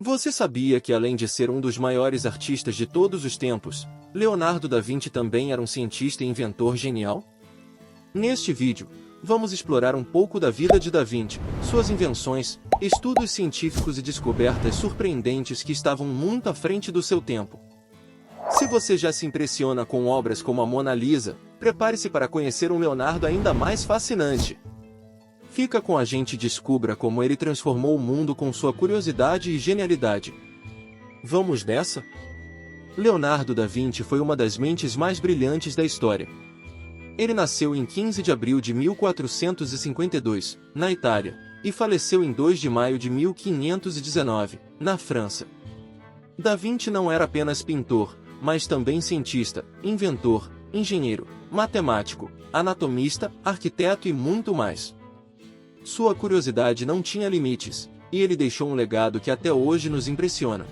Você sabia que, além de ser um dos maiores artistas de todos os tempos, Leonardo da Vinci também era um cientista e inventor genial? Neste vídeo, vamos explorar um pouco da vida de Da Vinci, suas invenções, estudos científicos e descobertas surpreendentes que estavam muito à frente do seu tempo. Se você já se impressiona com obras como a Mona Lisa, prepare-se para conhecer um Leonardo ainda mais fascinante. Fica com a gente e descubra como ele transformou o mundo com sua curiosidade e genialidade. Vamos nessa? Leonardo da Vinci foi uma das mentes mais brilhantes da história. Ele nasceu em 15 de abril de 1452, na Itália, e faleceu em 2 de maio de 1519, na França. Da Vinci não era apenas pintor, mas também cientista, inventor, engenheiro, matemático, anatomista, arquiteto e muito mais. Sua curiosidade não tinha limites, e ele deixou um legado que até hoje nos impressiona.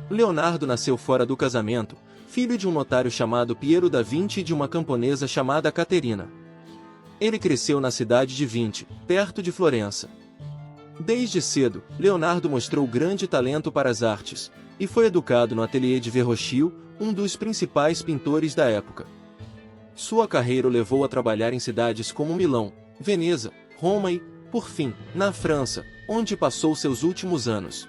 Leonardo nasceu fora do casamento, filho de um notário chamado Piero da Vinci e de uma camponesa chamada Caterina. Ele cresceu na cidade de Vinci, perto de Florença. Desde cedo, Leonardo mostrou grande talento para as artes, e foi educado no ateliê de Verrocchio, um dos principais pintores da época. Sua carreira o levou a trabalhar em cidades como Milão, Veneza, Roma e, por fim, na França, onde passou seus últimos anos.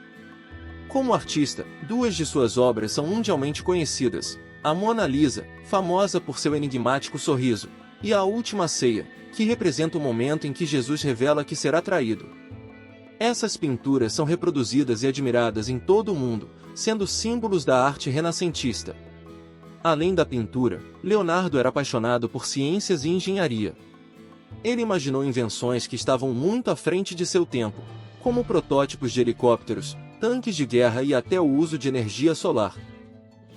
Como artista, duas de suas obras são mundialmente conhecidas: a Mona Lisa, famosa por seu enigmático sorriso, e a Última Ceia, que representa o momento em que Jesus revela que será traído. Essas pinturas são reproduzidas e admiradas em todo o mundo, sendo símbolos da arte renascentista. Além da pintura, Leonardo era apaixonado por ciências e engenharia. Ele imaginou invenções que estavam muito à frente de seu tempo, como protótipos de helicópteros, tanques de guerra e até o uso de energia solar.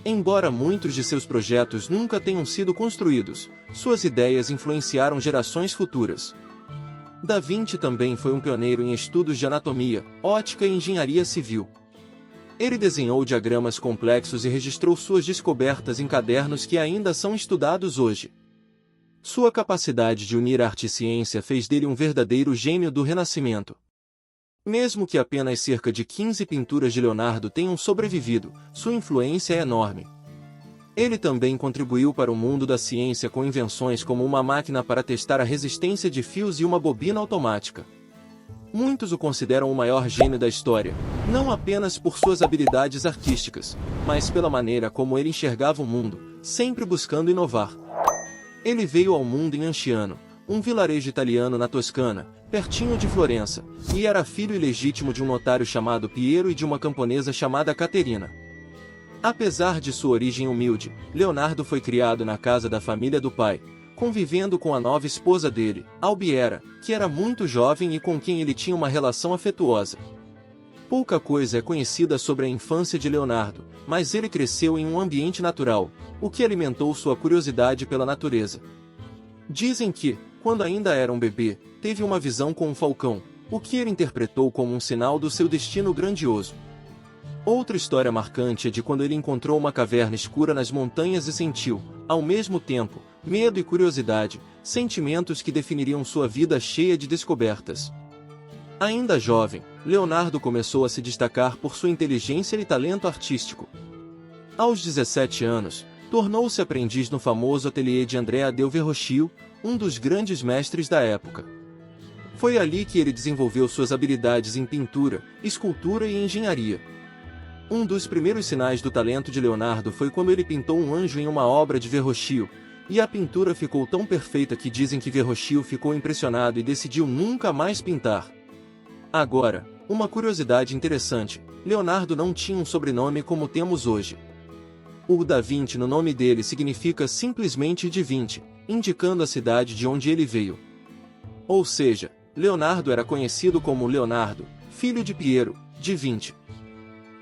Embora muitos de seus projetos nunca tenham sido construídos, suas ideias influenciaram gerações futuras. Da Vinci também foi um pioneiro em estudos de anatomia, ótica e engenharia civil. Ele desenhou diagramas complexos e registrou suas descobertas em cadernos que ainda são estudados hoje. Sua capacidade de unir arte e ciência fez dele um verdadeiro gênio do Renascimento. Mesmo que apenas cerca de 15 pinturas de Leonardo tenham sobrevivido, sua influência é enorme. Ele também contribuiu para o mundo da ciência com invenções como uma máquina para testar a resistência de fios e uma bobina automática. Muitos o consideram o maior gênio da história, não apenas por suas habilidades artísticas, mas pela maneira como ele enxergava o mundo, sempre buscando inovar. Ele veio ao mundo em Anciano, um vilarejo italiano na Toscana, pertinho de Florença, e era filho ilegítimo de um notário chamado Piero e de uma camponesa chamada Caterina. Apesar de sua origem humilde, Leonardo foi criado na casa da família do pai, convivendo com a nova esposa dele, Albiera, que era muito jovem e com quem ele tinha uma relação afetuosa. Pouca coisa é conhecida sobre a infância de Leonardo, mas ele cresceu em um ambiente natural, o que alimentou sua curiosidade pela natureza. Dizem que, quando ainda era um bebê, teve uma visão com um falcão, o que ele interpretou como um sinal do seu destino grandioso. Outra história marcante é de quando ele encontrou uma caverna escura nas montanhas e sentiu, ao mesmo tempo, medo e curiosidade, sentimentos que definiriam sua vida cheia de descobertas. Ainda jovem, Leonardo começou a se destacar por sua inteligência e talento artístico. Aos 17 anos, tornou-se aprendiz no famoso ateliê de Andrea del Verrocchio, um dos grandes mestres da época. Foi ali que ele desenvolveu suas habilidades em pintura, escultura e engenharia. Um dos primeiros sinais do talento de Leonardo foi quando ele pintou um anjo em uma obra de Verrocchio, e a pintura ficou tão perfeita que dizem que Verrocchio ficou impressionado e decidiu nunca mais pintar. Agora, uma curiosidade interessante: Leonardo não tinha um sobrenome como temos hoje. O Da Vinci no nome dele significa simplesmente de Vinci, indicando a cidade de onde ele veio. Ou seja, Leonardo era conhecido como Leonardo, filho de Piero, de Vinci.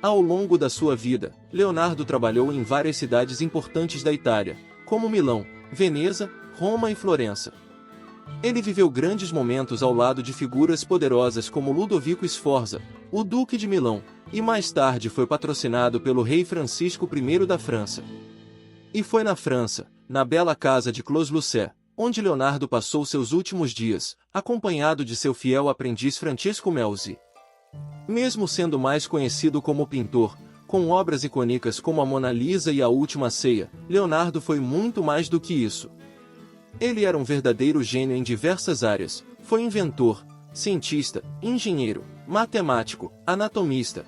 Ao longo da sua vida, Leonardo trabalhou em várias cidades importantes da Itália, como Milão, Veneza, Roma e Florença. Ele viveu grandes momentos ao lado de figuras poderosas como Ludovico Sforza, o Duque de Milão, e mais tarde foi patrocinado pelo rei Francisco I da França. E foi na França, na bela casa de Clos-Lucé, onde Leonardo passou seus últimos dias, acompanhado de seu fiel aprendiz Francesco Melzi. Mesmo sendo mais conhecido como pintor, com obras icônicas como a Mona Lisa e a Última Ceia, Leonardo foi muito mais do que isso. Ele era um verdadeiro gênio em diversas áreas. Foi inventor, cientista, engenheiro, matemático, anatomista.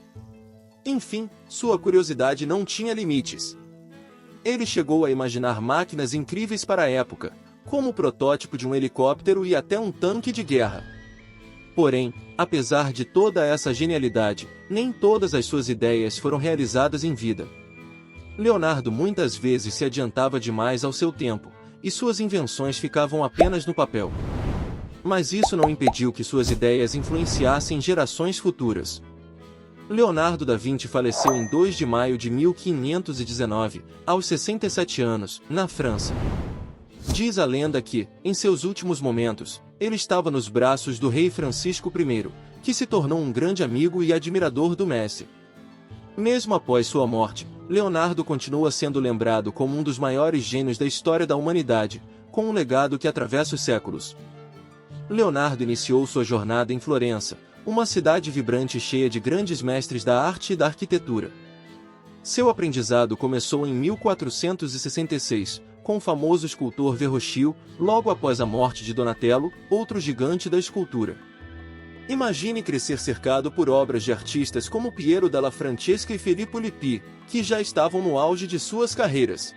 Enfim, sua curiosidade não tinha limites. Ele chegou a imaginar máquinas incríveis para a época, como o protótipo de um helicóptero e até um tanque de guerra. Porém, apesar de toda essa genialidade, nem todas as suas ideias foram realizadas em vida. Leonardo muitas vezes se adiantava demais ao seu tempo, e suas invenções ficavam apenas no papel. Mas isso não impediu que suas ideias influenciassem gerações futuras. Leonardo da Vinci faleceu em 2 de maio de 1519, aos 67 anos, na França. Diz a lenda que, em seus últimos momentos, ele estava nos braços do rei Francisco I, que se tornou um grande amigo e admirador do Messi. Mesmo após sua morte, Leonardo continua sendo lembrado como um dos maiores gênios da história da humanidade, com um legado que atravessa os séculos. Leonardo iniciou sua jornada em Florença, uma cidade vibrante cheia de grandes mestres da arte e da arquitetura. Seu aprendizado começou em 1466, com o famoso escultor Verrocchio, logo após a morte de Donatello, outro gigante da escultura. Imagine crescer cercado por obras de artistas como Piero della Francesca e Filippo Lippi, que já estavam no auge de suas carreiras.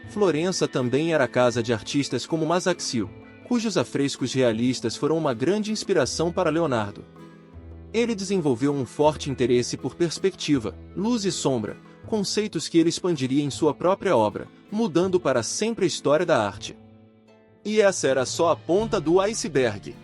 Florença também era casa de artistas como Masaccio, cujos afrescos realistas foram uma grande inspiração para Leonardo. Ele desenvolveu um forte interesse por perspectiva, luz e sombra, conceitos que ele expandiria em sua própria obra, mudando para sempre a história da arte. E essa era só a ponta do iceberg.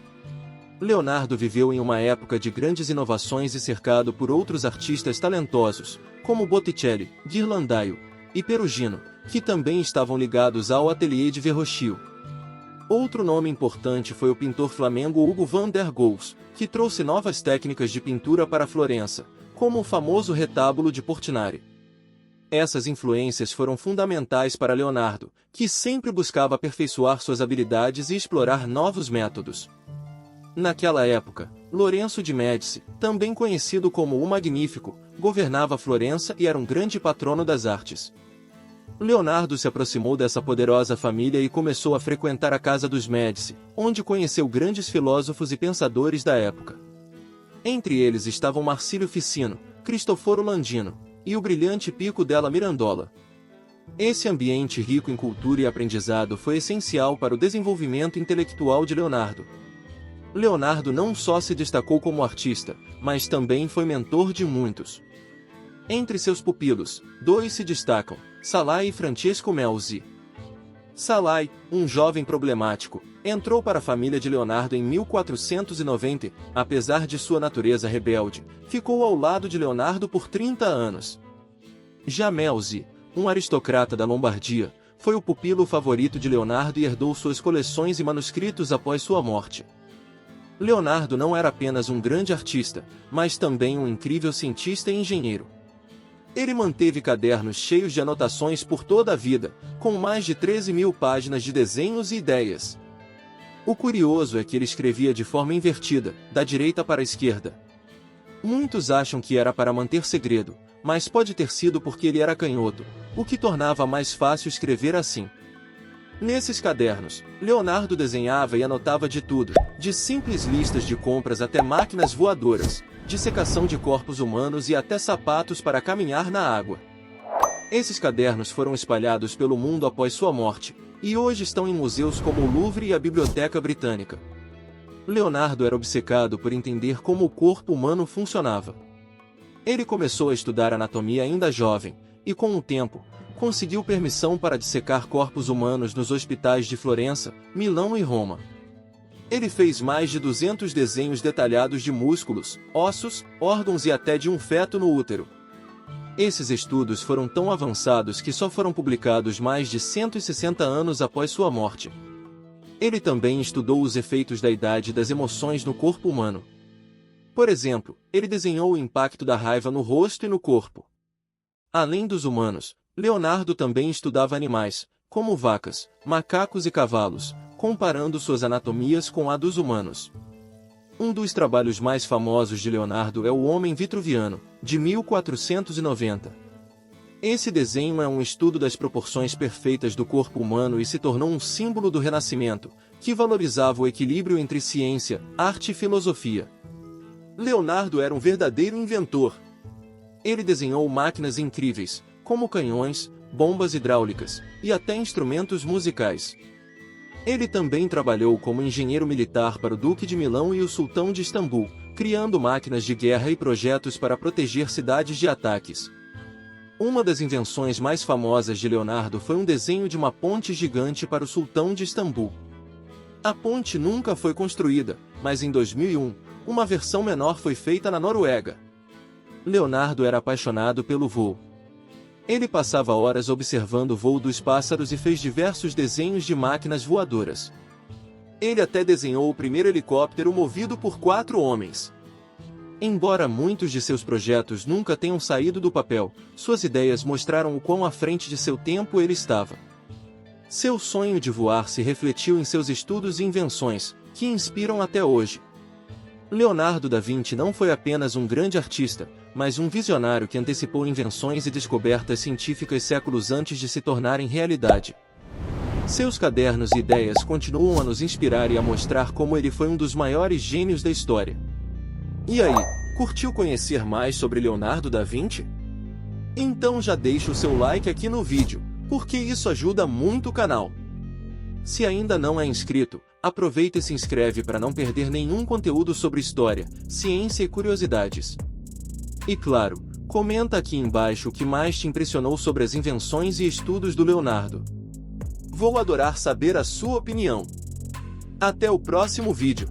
Leonardo viveu em uma época de grandes inovações e cercado por outros artistas talentosos, como Botticelli, Ghirlandaio e Perugino, que também estavam ligados ao ateliê de Verrocchio. Outro nome importante foi o pintor flamengo Hugo van der Goes, que trouxe novas técnicas de pintura para Florença, como o famoso retábulo de Portinari. Essas influências foram fundamentais para Leonardo, que sempre buscava aperfeiçoar suas habilidades e explorar novos métodos. Naquela época, Lourenço de Médici, também conhecido como o Magnífico, governava Florença e era um grande patrono das artes. Leonardo se aproximou dessa poderosa família e começou a frequentar a casa dos Médici, onde conheceu grandes filósofos e pensadores da época. Entre eles estavam Marsilio Ficino, Cristoforo Landino e o brilhante Pico della Mirandola. Esse ambiente rico em cultura e aprendizado foi essencial para o desenvolvimento intelectual de Leonardo. Leonardo não só se destacou como artista, mas também foi mentor de muitos. Entre seus pupilos, 2 se destacam, Salai e Francesco Melzi. Salai, um jovem problemático, entrou para a família de Leonardo em 1490, apesar de sua natureza rebelde, ficou ao lado de Leonardo por 30 anos. Já Melzi, um aristocrata da Lombardia, foi o pupilo favorito de Leonardo e herdou suas coleções e manuscritos após sua morte. Leonardo não era apenas um grande artista, mas também um incrível cientista e engenheiro. Ele manteve cadernos cheios de anotações por toda a vida, com mais de 13.000 páginas de desenhos e ideias. O curioso é que ele escrevia de forma invertida, da direita para a esquerda. Muitos acham que era para manter segredo, mas pode ter sido porque ele era canhoto, o que tornava mais fácil escrever assim. Nesses cadernos, Leonardo desenhava e anotava de tudo, de simples listas de compras até máquinas voadoras, dissecação de corpos humanos e até sapatos para caminhar na água. Esses cadernos foram espalhados pelo mundo após sua morte, e hoje estão em museus como o Louvre e a Biblioteca Britânica. Leonardo era obcecado por entender como o corpo humano funcionava. Ele começou a estudar anatomia ainda jovem, e com o tempo, conseguiu permissão para dissecar corpos humanos nos hospitais de Florença, Milão e Roma. Ele fez mais de 200 desenhos detalhados de músculos, ossos, órgãos e até de um feto no útero. Esses estudos foram tão avançados que só foram publicados mais de 160 anos após sua morte. Ele também estudou os efeitos da idade e das emoções no corpo humano. Por exemplo, ele desenhou o impacto da raiva no rosto e no corpo. Além dos humanos, Leonardo também estudava animais, como vacas, macacos e cavalos, comparando suas anatomias com a dos humanos. Um dos trabalhos mais famosos de Leonardo é o Homem Vitruviano, de 1490. Esse desenho é um estudo das proporções perfeitas do corpo humano e se tornou um símbolo do Renascimento, que valorizava o equilíbrio entre ciência, arte e filosofia. Leonardo era um verdadeiro inventor. Ele desenhou máquinas incríveis, como canhões, bombas hidráulicas e até instrumentos musicais. Ele também trabalhou como engenheiro militar para o Duque de Milão e o Sultão de Istambul, criando máquinas de guerra e projetos para proteger cidades de ataques. Uma das invenções mais famosas de Leonardo foi um desenho de uma ponte gigante para o Sultão de Istambul. A ponte nunca foi construída, mas em 2001, uma versão menor foi feita na Noruega. Leonardo era apaixonado pelo voo. Ele passava horas observando o voo dos pássaros e fez diversos desenhos de máquinas voadoras. Ele até desenhou o primeiro helicóptero movido por 4 homens. Embora muitos de seus projetos nunca tenham saído do papel, suas ideias mostraram o quão à frente de seu tempo ele estava. Seu sonho de voar se refletiu em seus estudos e invenções, que inspiram até hoje. Leonardo da Vinci não foi apenas um grande artista, mas um visionário que antecipou invenções e descobertas científicas séculos antes de se tornarem realidade. Seus cadernos e ideias continuam a nos inspirar e a mostrar como ele foi um dos maiores gênios da história. E aí, curtiu conhecer mais sobre Leonardo da Vinci? Então já deixa o seu like aqui no vídeo, porque isso ajuda muito o canal. Se ainda não é inscrito, aproveita e se inscreve para não perder nenhum conteúdo sobre história, ciência e curiosidades. E claro, comenta aqui embaixo o que mais te impressionou sobre as invenções e estudos do Leonardo. Vou adorar saber a sua opinião. Até o próximo vídeo.